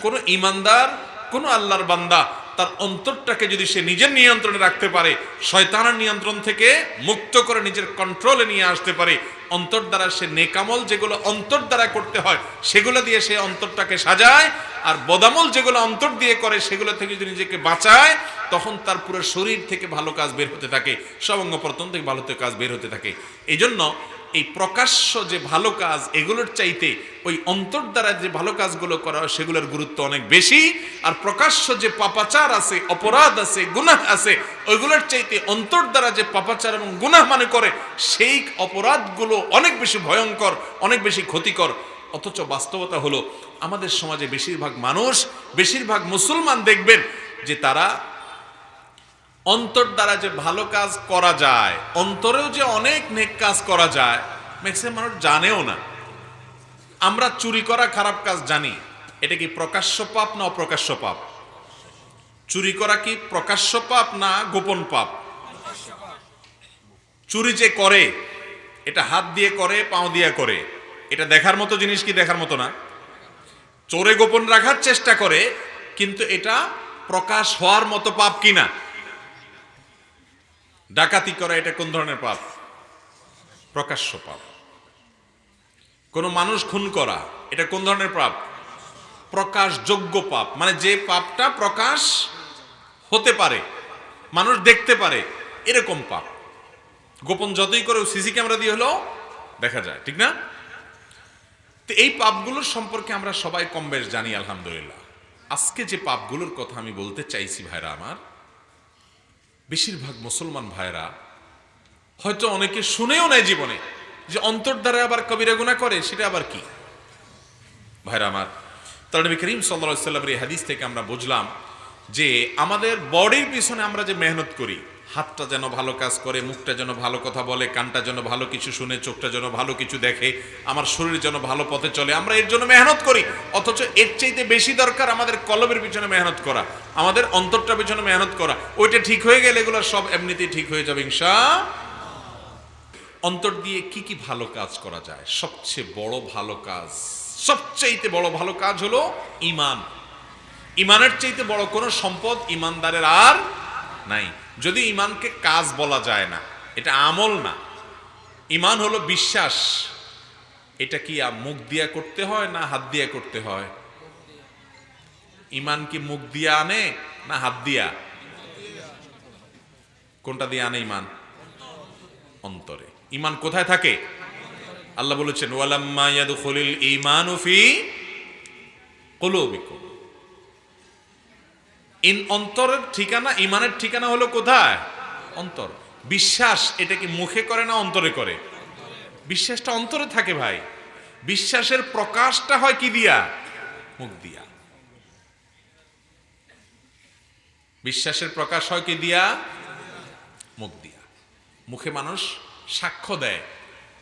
কোনো ইমানদার, কোনো আল্লাহর বান্দা তার অন্তরটাকে যদি সে নিজের নিয়ন্ত্রণে রাখতে পারে, শয়তানের নিয়ন্ত্রণ থেকে মুক্ত করে নিজের কন্ট্রোলে নিয়ে আসতে পারে, অন্তর দ্বারা সে নেকামল যেগুলো অন্তর দ্বারা করতে হয় সেগুলো দিয়ে সে অন্তরটাকে সাজায়, আর বদামল যেগুলো অন্তর দিয়ে করে সেগুলো থেকে যদি নিজেকে বাঁচায়, তখন তার পুরো শরীর থেকে ভালো কাজ বের হতে থাকে, সব অঙ্গ প্রত্যঙ্গ থেকে ভালো কাজ বের হতে থাকে। এই জন্য এই প্রকাশ্য যে ভালো কাজ এগুলোর চাইতে ওই অন্তর দ্বারা যে ভালো কাজগুলো করা হয় সেগুলোর গুরুত্ব অনেক বেশি। আর প্রকাশ্য যে পাপাচার আছে, অপরাধ আছে, গুনাহ আছে, ওইগুলোর চাইতে অন্তর দ্বারা যে পাপাচার এবং গুনাহ মানে করে সেই অপরাধগুলো অনেক বেশি ভয়ঙ্কর, অনেক বেশি ক্ষতিকর। অথচ বাস্তবতা হলো আমাদের সমাজে বেশিরভাগ মানুষ, বেশিরভাগ মুসলমান দেখবেন যে তারা অন্তর দ্বারা যে ভালো কাজ করা যায়, অন্তরেও যে অনেক নেক কাজ করা যায়, ম্যাক্সিমাম মানুষ জানেও না। আমরা চুরি করা খারাপ কাজ জানি, এটা কি প্রকাশ্য পাপ না অপ্রকাশ্য পাপ? চুরি করা কি প্রকাশ্য পাপ না গোপন পাপ? চুরি যে করে এটা হাত দিয়ে করে, পাও দিয়ে করে, এটা দেখার মতো জিনিস কি দেখার মতো না? চোরে গোপন রাখার চেষ্টা করে, কিন্তু এটা প্রকাশ হওয়ার মতো পাপ কিনা? ডাকাতি করা এটা কোন ধরনের পাপ? প্রকাশ্য পাপ। কোন মানুষ খুন করা এটা কোন ধরনের পাপ? প্রকাশযোগ্য পাপ, মানে যে পাপটা প্রকাশ হতে পারে, মানুষ দেখতে পারে, এরকম পাপ। গোপন যতই করে সিসি ক্যামেরা দিয়ে হলো দেখা যায়, ঠিক না? তো এই পাপগুলোর সম্পর্কে আমরা সবাই কম বেশ জানি আলহামদুলিল্লাহ। আজকে যে পাপগুলোর কথা আমি বলতে চাইছি ভাইরা আমার, বেশিরভাগ মুসলমান ভাইরা হয়তো অনেকে শুনেও নেয় জীবনে যে অন্তর দ্বারা আবার কবিরা গুনাহ করে, সেটা আবার কি? ভাইরা আমার, তাহলে নবী করিম সাল্লাল্লাহু আলাইহি ওয়াসাল্লামের এই হাদিস থেকে আমরা বুঝলাম যে আমাদের বডির পিছনে আমরা যে মেহনত করি, হাতটা যেন ভালো কাজ করে, মুখটা যেন ভালো কথা বলে, কানটা যেন ভালো কিছু শুনে, চোখটা যেন ভালো কিছু দেখে, আমার শরীর যেন ভালো পথে চলে, আমরা এর জন্য মেহনত করি। অথচ এর চাইতে বেশি দরকার আমাদের কলবের পিছনে মেহনত করা, আমাদের অন্তরটার পিছনে মেহনত করা। ওইটা ঠিক হয়ে গেলে এগুলো সব এমনিতেই ঠিক হয়ে যাবে ইনশাআল্লাহ। অন্তর দিয়ে কি কি ভালো কাজ করা যায়? সবচেয়ে বড় ভালো কাজ, সবচাইতে বড় ভালো কাজ হলো ঈমান। ঈমানের চাইতে বড় কোনো সম্পদ ঈমানদারের আর নাই। যদি ঈমানকে কাজ বলা যায় না, এটা আমল না। ঈমান হলো বিশ্বাস। এটা কি মুখ দিয়া করতে হয় না হাত দিয়া করতে হয়? ঈমান কি মুখ দিয়া আনে না হাত দিয়া? কোনটা দিয়ে আনে ঈমান? অন্তরে। ঈমান কোথায় থাকে? আল্লাহ বলেছেন ওয়ালাম্মা ইয়াদখুলুল ঈমানু ফি কুলুবিকুম। অন্তরের ঠিকানা, ঈমানের ঠিকানা হলো কোথায়? অন্তর। বিশ্বাস এটা কি মুখে করে না অন্তরে করে? বিশ্বাসটা অন্তরে থাকে ভাই। বিশ্বাসের প্রকাশটা হয় কি দিয়া? মুখ দিয়া। বিশ্বাসের প্রকাশ হয় কি দিয়া? মুখ দিয়া। মুখে মানুষ সাক্ষ্য দেয়,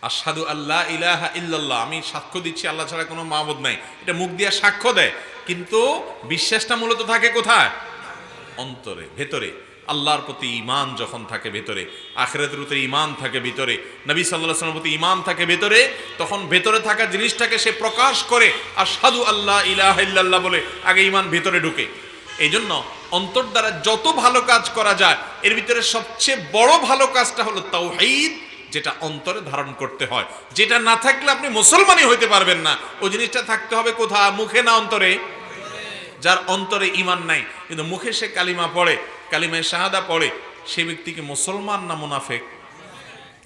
আশহাদু আল্লা ইলাহা ইল্লাল্লাহ, আমি সাক্ষ্য দিচ্ছি আল্লাহ ছাড়া কোনো মাবুদ নাই, এটা মুখ দিয়া সাক্ষ্য দেয়। কিন্তু বিশ্বাসটা মূলত থাকে কোথায়? অন্তরে, ভেতরে। আল্লাহর প্রতি ঈমান যখন থাকে ভেতরে, আখিরাতের প্রতি ঈমান থাকে ভিতরে, নবী সাল্লাল্লাহু আলাইহি ওয়াসাল্লামের প্রতি ঈমান থাকে ভেতরে, তখন ভেতরে থাকা জিনিসটাকে সে প্রকাশ করে আশহাদু আল্লা ইলাহা ইল্লাল্লাহ বলে আগে ঈমান ভেতরে ঢুকে। এই জন্য অন্তর দ্বারা যত ভালো কাজ করা যায় এর ভিতরে সবচেয়ে বড় ভালো কাজটা হলো তাওহীদ, যেটা অন্তরে ধারণ করতে হয়। যেটা না থাকলে আপনি মুসলমানই হইতে পারবেন না। ওই জিনিসটা থাকতে হবে কোথায়? মুখে না অন্তরে? যার অন্তরে ঈমান নাই কিন্তু মুখে সে কালিমা পড়ে, কালিমায়ে শাহাদা পড়ে, সে ব্যক্তি কি মুসলমান না মুনাফিক?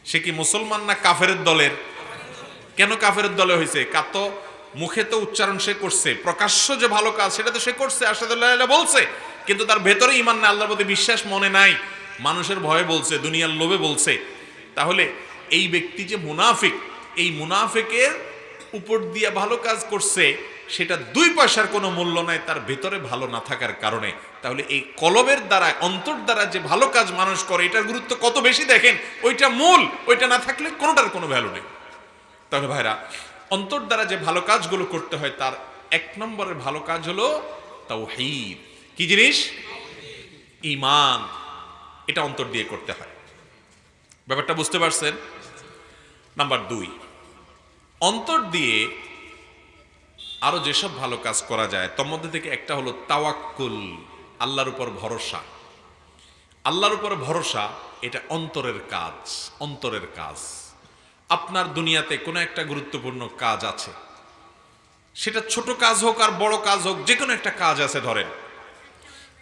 সে কি মুসলমান না কাফেরের দলের? কেন কাফেরের দলে হয়েছে? তো মুখে তো উচ্চারণ সে করছে, প্রকাশ্য যে ভালো কাজ সেটা তো সে করছে, আশহাদু আল্লা ইলাহা বলছে, কিন্তু তার ভেতরে ঈমান না, আল্লাহর প্রতি বিশ্বাস মনে নাই, মানুষের ভয়ে বলছে, দুনিয়ার লোভে বলছে। তাহলে এই ব্যক্তি যে মুনাফিক, এই মুনাফিকের উপর দিয়ে ভালো কাজ করছে, সেটা 2 পয়সার কোনো মূল্য নাই তার ভেতরে ভালো না থাকার কারণে। তাহলে এই কলবের দ্বারা, অন্তর দ্বারা যে ভালো কাজ মানুষ করে এটার গুরুত্ব কত বেশি দেখেন। ওইটা মূল, ওইটা না থাকলে কোনোটার কোনো ভ্যালু নেই। তাহলে ভাইরা, অন্তর দ্বারা যে ভালো কাজগুলো করতে হয় তার 1 নম্বরের ভালো কাজ হলো তাওহীদ। কি জিনিস? ঈমান। এটা অন্তর দিয়ে করতে হয়। ব্যাপারটা বুঝতে পারছেন? নাম্বার 2, অন্তর দিয়ে আরো যেসব ভালো কাজ করা যায় তার মধ্যে থেকে একটা হলো তাওয়াক্কুল, আল্লাহর উপর ভরসা। আল্লাহর উপর ভরসা এটা অন্তরের কাজ। অন্তরের কাজ। আপনার দুনিয়াতে কোনো একটা গুরুত্বপূর্ণ কাজ আছে, সেটা ছোট কাজ হোক আর বড় কাজ হোক, যে কোনো একটা কাজ আছে ধরেন,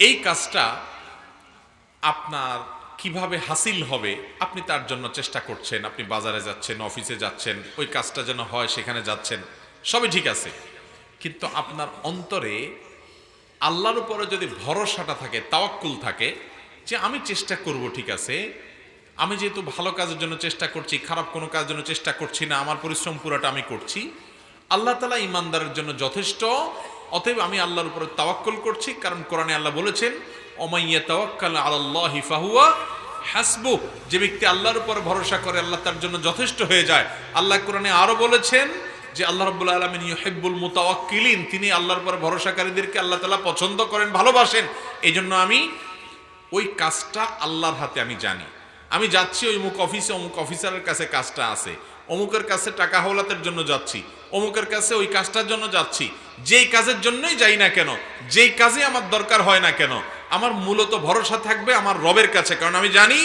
এই কাজটা আপনার কিভাবে হাসিল হবে আপনি তার জন্য চেষ্টা করছেন, আপনি বাজারে যাচ্ছেন, অফিসে যাচ্ছেন, ওই কাজটা যেন হয় সেখানে যাচ্ছেন, সবই ঠিক আছে। কিন্তু আপনার অন্তরে আল্লাহর উপরে যদি ভরসাটা থাকে, তাওয়াক্কুল থাকে, যে আমি চেষ্টা করব, ঠিক আছে, আমি যেহেতু ভালো কাজের জন্য চেষ্টা করছি, খারাপ কোনো কাজের জন্য চেষ্টা করছি না, আমার পরিশ্রম পুরাটা আমি করছি, আল্লাহ তাআলা ইমানদারের জন্য যথেষ্ট, অতএব আমি আল্লাহর উপরে তাওয়াক্কুল করছি। কারণ কোরআনে আল্লাহ বলেছেন, ওমাইয়া তাওয়াক্কাল আলাল্লাহি ফাহুয়া হাসবুহ, যে ব্যক্তি আল্লাহর উপর ভরসা করে আল্লাহ তার জন্য যথেষ্ট হয়ে যায়। আল্লাহ কোরআনে আরো বলেছেন যে আল্লাহ রাব্বুল আলামিন ইউহিব্বুল মুতাওয়াক্কিলিন, তিনি আল্লাহর উপর ভরসাকারীদেরকে আল্লাহ তাআলা পছন্দ করেন, ভালোবাসেন। এই জন্য আমি ওই কাজটা আল্লাহর হাতে আমি জানি, আমি যাচ্ছি ওই অমুক অফিসে, অমুক অফিসারের কাছে কাজটা আছে, অমুকের কাছে টাকা হাওলাতের জন্য যাচ্ছি, অমুকের কাছে ওই কাজটার জন্য যাচ্ছি, যেই কাজের জন্যই যাই না কেন, যেই কাজে আমার দরকার হয় না কেন, আমার মূলত ভরসা থাকবে আমার রবের কাছে। কারণ আমি জানি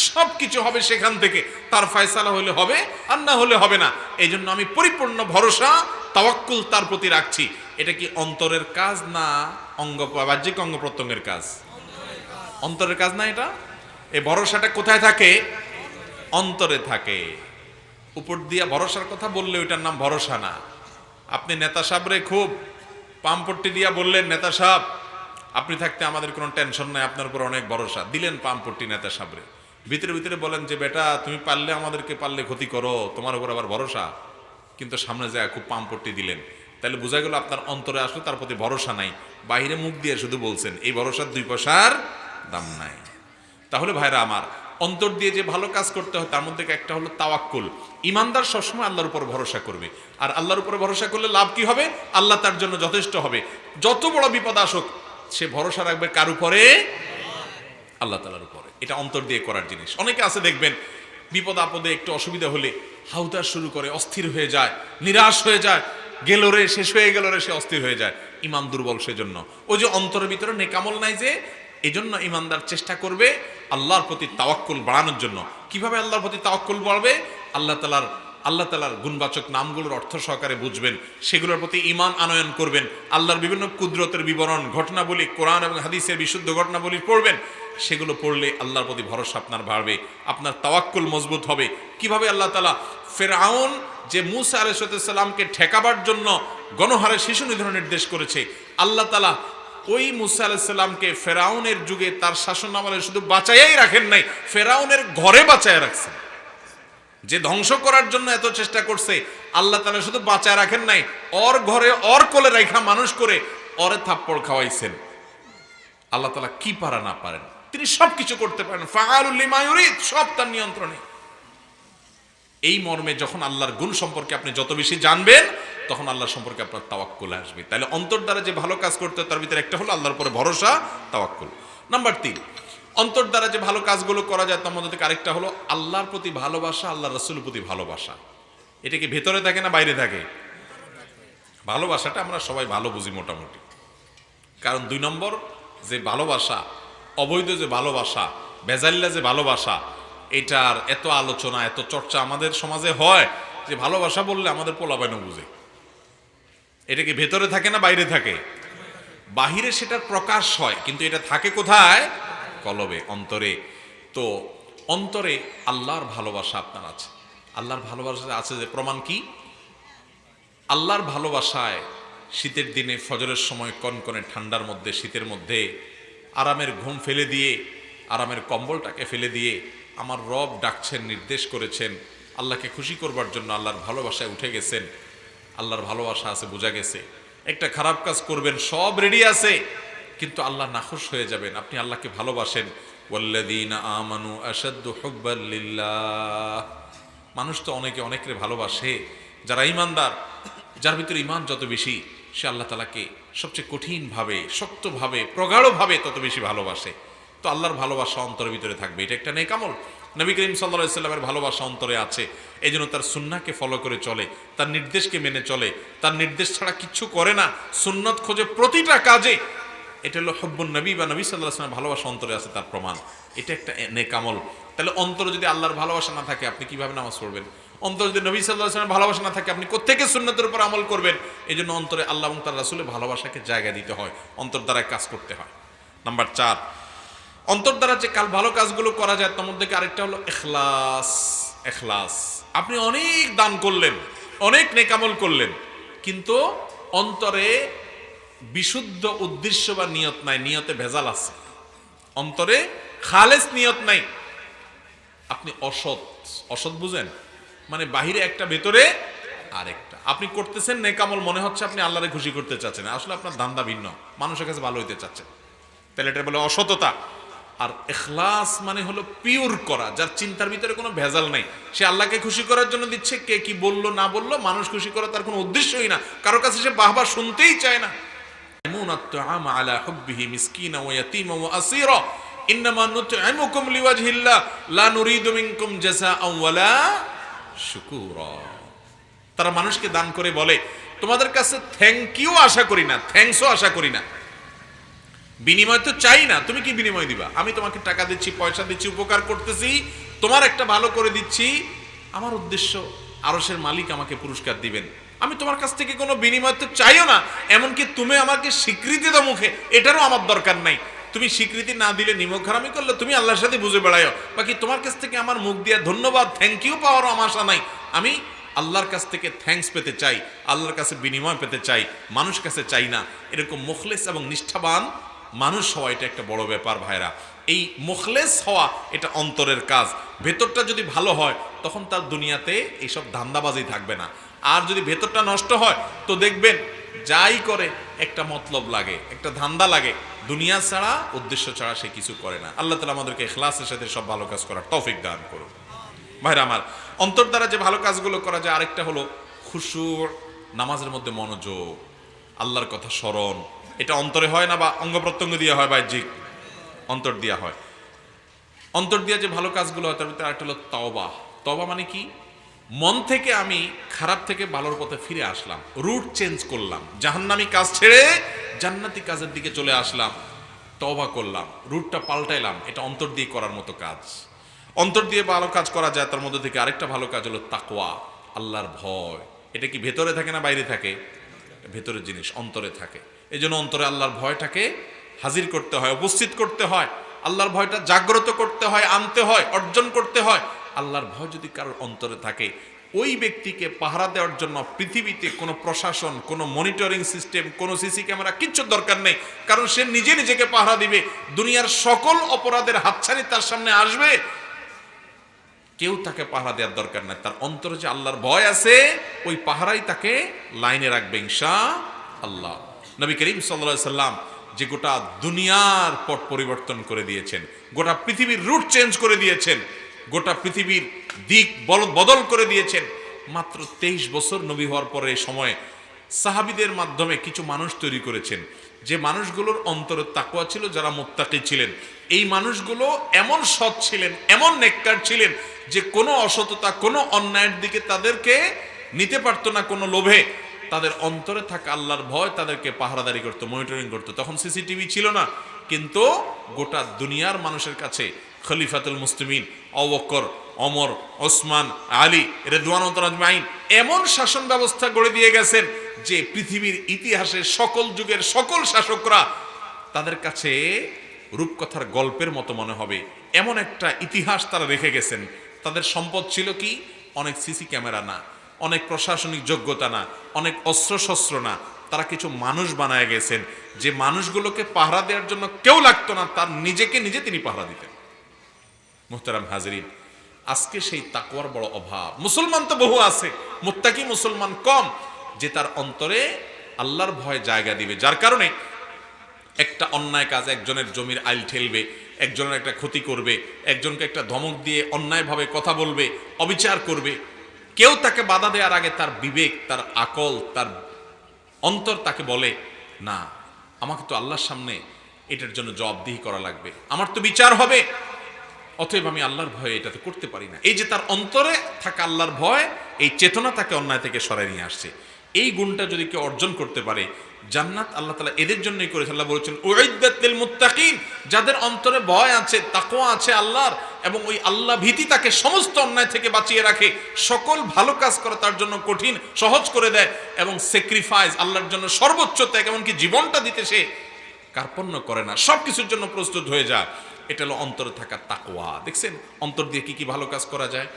সব কিছু হবে সেখান থেকে, তার ফয়সালা হলে হবে আর না হলে হবে না। এই জন্য আমি পরিপূর্ণ ভরসা, তাওয়াক্কুল তার প্রতি রাখছি। এটা কি অন্তরের কাজ না বাহ্যিক অঙ্গ প্রত্যঙ্গের কাজ? অন্তরের কাজ না এটা। এই ভরসাটা কোথায় থাকে? অন্তরে থাকে। উপর দিয়া ভরসার কথা বললে ওইটার নাম ভরসা না। আপনি নেতা সাহেবরে খুব পামপট্টি দিয়া বললেন, নেতা সাহেব আপনি থাকতে আমাদের কোনো টেনশন নাই, আপনার উপর অনেক ভরসা, দিলেন পামপট্টি নেতা সাহেবরে। ভিতরে ভিতরে বলেন যে বেটা তুমি পারলে আমাদেরকে, পারলে ক্ষতি করো, তোমার উপর আবার ভরসা, কিন্তু সামনে যায় খুব পামপট্টি দিলেন। তাহলে বোঝা গেল আপনার অন্তরে আসলে তার প্রতি ভরসা নাই, বাইরে মুখ দিয়ে শুধু বলছেন। এই ভরসার 2 পয়সার দাম নাই। তাহলে ভাইরা আমার, অন্তর দিয়ে যে ভালো কাজ করতে হয় তার মধ্যে একটা হলো তাওয়াক্কুল। ইমানদার সবসময় আল্লাহর উপর ভরসা করবে। আর আল্লাহর উপর ভরসা করলে লাভ কি হবে? আল্লাহ তার জন্য যথেষ্ট হবে। যত বড় বিপদ আসুক সে ভরসা রাখবে কার উপরে? আল্লাহ তাআলার উপরে। এটা অন্তর দিয়ে করার জিনিস। অনেকে আছে দেখবেন বিপদ আপদে একটু অসুবিধা হলে হাউতার শুরু করে, অস্থির হয়ে যায়, নিরাশ হয়ে যায়, গেল রে, শেষ হয়ে গেল রে, সে অস্থির হয়ে যায়। ইমান দুর্বল সেজন্য। ওই যে অন্তরের ভিতরে নেকামল নাই, যে এই জন্য ইমানদার চেষ্টা করবে আল্লাহর প্রতি তাওয়াক্কুল বাড়ানোর জন্য। কিভাবে আল্লাহর প্রতি তাওয়াক্কুল বাড়বে? আল্লাহ তাআলার গুণবাচক নামগুলোর অর্থ সহকারে বুঝবেন, সেগুলোর প্রতি ঈমান আনয়ন করবেন, আল্লাহর বিভিন্ন কুদরতের বিবরণ, ঘটনাবলী, কোরআন এবং হাদিসের বিশুদ্ধ ঘটনাবলী পড়বেন। সেগুলো পড়লে আল্লাহর প্রতি ভরসা আপনার বাড়বে, আপনার তাওয়াক্কুল মজবুত হবে। কিভাবে আল্লাহ তাআলা ফিরআউন যে মূসা আলাইহিস সালামকে ঠেকাবার জন্য গণহারে শিশু নিধনের নির্দেশ করেছে, আল্লাহ তাআলা ওই মূসা আলাইহিস সালামকে ফিরআউনের যুগে তার শাসনামলে শুধু বাঁচাইয়াই রাখেন নাই, ফিরআউনের ঘরে বাঁচাইয়া রাখছেন। যে ধ্বংস করার জন্য এত চেষ্টা করছে, আল্লাহ তাআলা শুধু বাঁচায় রাখেন নাই, ওর ঘরে ওর কোলে রাখা মানুষ করে ওরে থাপ্পড় খাওয়াইছেন। আল্লাহ তাআলা কি পারা না পারেন, তিনি সবকিছু করতে পারেন। ফাআলুল লিমা ইউরিদ, সব তার নিয়ন্ত্রণে। এই মর্মে যখন আল্লাহর গুণ সম্পর্কে আপনি যত বেশি জানবেন, তখন আল্লাহ সম্পর্কে আপনার তাওয়াক্কুল আসবে। তাহলে অন্তর দ্বারা যে ভালো কাজ করতে হয় তার ভিতরে একটা হলো আল্লাহর উপরে ভরসা, তাওয়াক্কুল। নাম্বার 3, অন্তর দ্বারা যে ভালো কাজগুলো করা যায় তার মধ্যে থেকে আরেকটা হলো আল্লাহর প্রতি ভালোবাসা, আল্লাহ রাসূলের প্রতি ভালোবাসা। এটা কি ভেতরে থাকে না বাইরে থাকে? ভালোবাসাটা আমরা সবাই ভালো বুঝি মোটামুটি। কারণ 2 নম্বর যে ভালোবাসা, অবৈধ যে ভালোবাসা, বেজাল্লা যে ভালোবাসা, এটার এত আলোচনা, এত চর্চা আমাদের সমাজে হয় যে ভালোবাসা বললে আমাদের পোলাপাইনও বুঝে। এটা কি ভেতরে থাকে না বাইরে থাকে? বাহিরে সেটার প্রকাশ হয়, কিন্তু এটা থাকে কোথায়? কলবে, অন্তরে। তো অন্তরে আল্লাহর ভালোবাসা আপনার আছে। আল্লাহর ভালোবাসা আছে যে প্রমাণ কি? আল্লাহর ভালোবাসায় শীতের দিনে ফজরের সময় কনকনে ঠান্ডার মধ্যে, শীতের মধ্যে আরামের ঘুম ফেলে দিয়ে, আরামের কম্বলটাকে ফেলে দিয়ে আমার রব ডাকছেন, নির্দেশ করেছেন, আল্লাহকে খুশি করবার জন্য আল্লাহর ভালোবাসায় উঠে গেছেন। আল্লাহর ভালোবাসা আছে, বোঝা গেছে। একটা খারাপ কাজ করবেন, সব রেডি আছে, কিন্তু আল্লাহ নাখুশ হয়ে যাবেন। আপনি আল্লাহকে ভালোবাসেন। ওয়াল্লাযীনা আমানু আশাদ্দু হুব্বাল লিল্লাহ। মানুষ তো অনেকে অনেকের ভালোবাসে। যারা ঈমানদার, যার ভিতরে ঈমান যত বেশি, সে আল্লাহ তাআলাকে সবচেয়ে কঠিনভাবে, শক্তভাবে, প্রগাঢ়ভাবে তত বেশি ভালোবাসে। তো আল্লাহর ভালোবাসা অন্তরের ভিতরে থাকবে, এটা একটা নেক আমল। নবী করিম সাল্লাল্লাহু আলাইহি সাল্লামের ভালোবাসা অন্তরে আছে, এই জন্য তার সুন্নাহকে ফলো করে চলে, তার নির্দেশকে মেনে চলে, তার নির্দেশ ছাড়া কিচ্ছু করে না, সুন্নত খোঁজে প্রতিটা কাজে। এটা হলো হুব্বুন নবী বা নবী সাল্লাল্লাহু আলাইহি ওয়াসাল্লামের ভালোবাসা অন্তরে আছে তার প্রমাণ। এটা একটা নেক আমল। তাহলে অন্তরে যদি আল্লাহর ভালোবাসা না থাকে আপনি কিভাবে নামাজ পড়বেন? অন্তরে যদি নবী সাল্লাল্লাহু আলাইহি ওয়াসাল্লামের ভালোবাসা না থাকে আপনি কোত্থেকে সুন্নতের উপর আমল করবেন? এই জন্য অন্তরে আল্লাহ এবং তার রাসূলের ভালোবাসাকে জায়গা দিতে হয়, অন্তর দ্বারা কাজ করতে হয়। নাম্বার 4, অন্তর দ্বারা যে ভালো কাজগুলো করা যায় তার মধ্যে আরেকটা হলো ইখলাস। ইখলাস, আপনি অনেক দান করলেন, অনেক নেক আমল করলেন, কিন্তু অন্তরে বিশুদ্ধ উদ্দেশ্য বা নিয়ত নাই, নিয়তে ভেজাল আছে, অন্তরে খালেস নিয়ত নাই, আপনি অসৎ। অসৎ বুঝেন? মানে বাহিরে একটা ভেতরে আরেকটা। আপনি করতেছেন নেক আমল, মনে হচ্ছে আপনি আল্লাহরে খুশি করতে চাচ্ছেন, আসলে আপনার ধান্দা ভিন্ন, মানুষের কাছে ভালো হইতে চাচ্ছেন, তাহলে এটা বলে অসততা। আর ইখলাস মানে হলো পিওর করা, যার চিন্তার ভিতরে কোনো ভেজাল নেই, সে আল্লাহকে খুশি করার জন্য দিচ্ছে, কে কি বললো না বললো, মানুষ খুশি করা তার কোনো উদ্দেশ্যই না, কারো কাছে সে বাহবা শুনতেই চায় না। আলা হুব্বিহি মিসকিনা ওয়া ইয়াতীমা ওয়া আসীরা ইন্নামা নুতঈমুকুম লিওয়াজহিল্লাহ লা নুরিদু মিনকুম জাযাআন ওয়ালা শুকুরা। তারা মানুষকে দান করে বলে তোমাদের কাছে থ্যাংক ইউ আশা করি না, থ্যাঙ্কসও আশা করি না, বিনিময় তো চাই না, তুমি কি বিনিময় দিবা? আমি তোমাকে টাকা দিচ্ছি, পয়সা দিচ্ছি, উপকার করতেছি, তোমার একটা ভালো করে দিচ্ছি, আমার উদ্দেশ্য আরশের মালিক আমাকে পুরস্কার দিবেন, আমি তোমার কাছ থেকে কোনো বিনিময় তো চাইও না, এমনকি তুমি আমাকে স্বীকৃতি দাও মুখে, এটারও আমার দরকার নাই। তুমি স্বীকৃতি না দিলে, নিমক হারামি করলে তুমি আল্লাহর সাথে বুঝে বেড়াও, বাকি তোমার কাছ থেকে আমার মুখ দিয়ে ধন্যবাদ থ্যাংক ইউ পাওয়ারও আমার আশা নাই। আমি আল্লাহর কাছ থেকে থ্যাঙ্কস পেতে চাই, আল্লাহর কাছে বিনিময় পেতে চাই, মানুষ কাছে চাই না। এরকম মুখলেস এবং নিষ্ঠাবান মানুষ হওয়া এটা একটা বড় ব্যাপার ভাইরা। এই মুখলেস হওয়া এটা অন্তরের কাজ। ভেতরটা যদি ভালো হয় তখন তার দুনিয়াতে এইসব ধান্দাবাজি থাকবে না। আর যদি ভেতরটা নষ্ট হয় তো দেখবেন যাই করে একটা মতলব লাগে, একটা ধান্দা লাগে, দুনিয়া ছাড়া উদ্দেশ্য ছাড়া সে কিছু করে না। আল্লাহ তাআলা আমাদেরকে ইখলাসের সাথে সব ভালো কাজ করার তৌফিক দান করুন। ভাইরা আমার, অন্তর দ্বারা যে ভালো কাজগুলো করা যায় আরেকটা হলো খুশু, নামাজের মধ্যে মনোযোগ, আল্লাহর কথা স্মরণ। এটা অন্তরে হয় না বা অঙ্গ প্রত্যঙ্গ দিয়ে হয়, বাহ্যিক অন্তর দিয়া হয়। অন্তর দিয়া যে ভালো কাজগুলো হয় তার ভিতরে আরেকটা হলো তওবা। তওবা মানে কি? মন থেকে আমি খারাপ থেকে ভালোর পথে ফিরে আসলাম, রুট চেঞ্জ করলাম, জাহান্নামী কাজ ছেড়ে জান্নাতি কাজের দিকে চলে আসলাম, তওবা করলাম, রুটটা পাল্টাইলাম। এটা অন্তর দিয়ে করার মতো কাজ। অন্তর দিয়ে ভালো কাজ করা যায়, তার মধ্যে থেকে আরেকটা ভালো কাজ হলো তাকওয়া, আল্লাহর ভয়। এটা কি ভেতরে থাকে না বাইরে থাকে? ভেতরের জিনিস, অন্তরে থাকে। এই জন্য অন্তরে আল্লাহর ভয়টাকে হাজির করতে হয়, উপস্থিত করতে হয়, আল্লাহর ভয়টা জাগ্রত করতে হয়, আনতে হয়, অর্জন করতে হয়। আল্লাহর ভয় যদি কারোর অন্তরে থাকে, ওই ব্যক্তিকে পাহারা দেওয়ার জন্য পৃথিবীতে কোনো প্রশাসন, কোনো মনিটরিং সিস্টেম, কোনো সিসি ক্যামেরা কিচ্ছু দরকার নেই, কারণ সে নিজে নিজেকে পাহারা দিবে। দুনিয়ার সকল অপরাধের হাতছানি তার সামনে আসবে, কেউ তাকে পাহারা দেওয়ার দরকার নাই। তার অন্তরে যে আল্লাহর ভয় আছে, ওই পাহারাই তাকে লাইনে রাখবে ইনশাআল্লাহ। নবী করিম সাল্লাল্লাহু আলাইহি সাল্লাম যে গোটা দুনিয়ার পট পরিবর্তন করে দিয়েছেন, গোটা পৃথিবীর রুট চেঞ্জ করে দিয়েছেন, গোটা পৃথিবীর দিক বদল করে দিয়েছেন, মাত্র 23 বছর নবী হওয়ার পরে সময়ে সাহাবীদের মাধ্যমে কিছু মানুষ তৈরি করেছেন, যে মানুষগুলোর অন্তরে তাকওয়া ছিল, যারা মুত্তাকি ছিলেন। এই মানুষগুলো এমন সৎ ছিলেন, এমন নেককার ছিলেন যে কোনো অসততা, কোনো অন্যায়ের দিকে তাদেরকে নিতে পারতো না কোনো লোভে। তাদের অন্তরে থাকা আল্লাহর ভয় তাদেরকে পাহারাদারি করতো, মনিটরিং করতো। তখন সিসিটিভি ছিল না, কিন্তু গোটা দুনিয়ার মানুষের কাছে খলিফাতুল মুসলিমিন আবু বকর, ওমর, ওসমান, আলী রিদওয়ানুল্লাহি আজমাইন এমন শাসন ব্যবস্থা গড়ে দিয়ে গেছেন যে পৃথিবীর ইতিহাসে সকল যুগের সকল শাসকরা তাদের কাছে রূপকথার গল্পের মতো মনে হবে, এমন একটা ইতিহাস তারা রেখে গেছেন। তাদের সম্পদ ছিল কি? অনেক সিসি ক্যামেরা না, অনেক প্রশাসনিক যোগ্যতা না, অনেক অস্ত্রশস্ত্র না, তারা কিছু মানুষ বানায় গেছেন, যে মানুষগুলোকে পাহারা দেওয়ার জন্য কেউ লাগতো না, তার নিজেকে নিজে তিনি পাহারা দিতেন। মুহতারাম হাজরিন, আজকে সেই তাকওয়ার বড় অভাব। মুসলমান তো বহু আছে, মুত্তাকি মুসলমান কম, যে তার অন্তরে আল্লাহর ভয় জায়গা দিবে, যার কারণে একটা অন্যায় কাজ, একজনের জমির আইল ঠেলবে, একজনের একটা ক্ষতি করবে, একজনকে একটা ধমক দিয়ে অন্যায়ভাবে কথা বলবে, অবিচার করবে, কেউ তাকে বাধা দেওয়ার আগে তার বিবেক, তার আকল, তার অন্তর তাকে বলে না, আমাকে তো আল্লাহর সামনে এটার জন্য জবাবদিহি করা লাগবে, আমার তো বিচার হবে। অতএব আমি আল্লাহর ভয়ে এটাতে করতে পারি না। এই যে তার অন্তরে থাকা আল্লাহর ভয়, এই চেতনা তাকে অন্যায় থেকে সরাই নিয়ে আসছে। এই গুণটা যদি কেউ অর্জন করতে পারে, জান্নাত আল্লাহ তাআলা এদের জন্যই করেছে। আল্লাহ বলেছেন উইদ্দাত লিল মুত্তাকিন, যাদের অন্তরে ভয় আছে, তাকওয়া আছে আল্লাহর, এবং ওই আল্লাহ ভীতি তাকে সমস্ত অন্যায় থেকে বাঁচিয়ে রাখে, সকল ভালো কাজ করা তার জন্য কঠিন সহজ করে দেয়, এবং স্যাক্রিফাইস আল্লাহর জন্য সর্বোচ্চ ত্যাগ, এমনকি জীবনটা দিতে সে কার্পণ্য করে না, সব কিছুর জন্য প্রস্তুত হয়ে যায়। এটা হলো অন্তরে থাকা তাকওয়া। দেখছেন অন্তর দিয়ে কি কি ভালো কাজ করা যায়।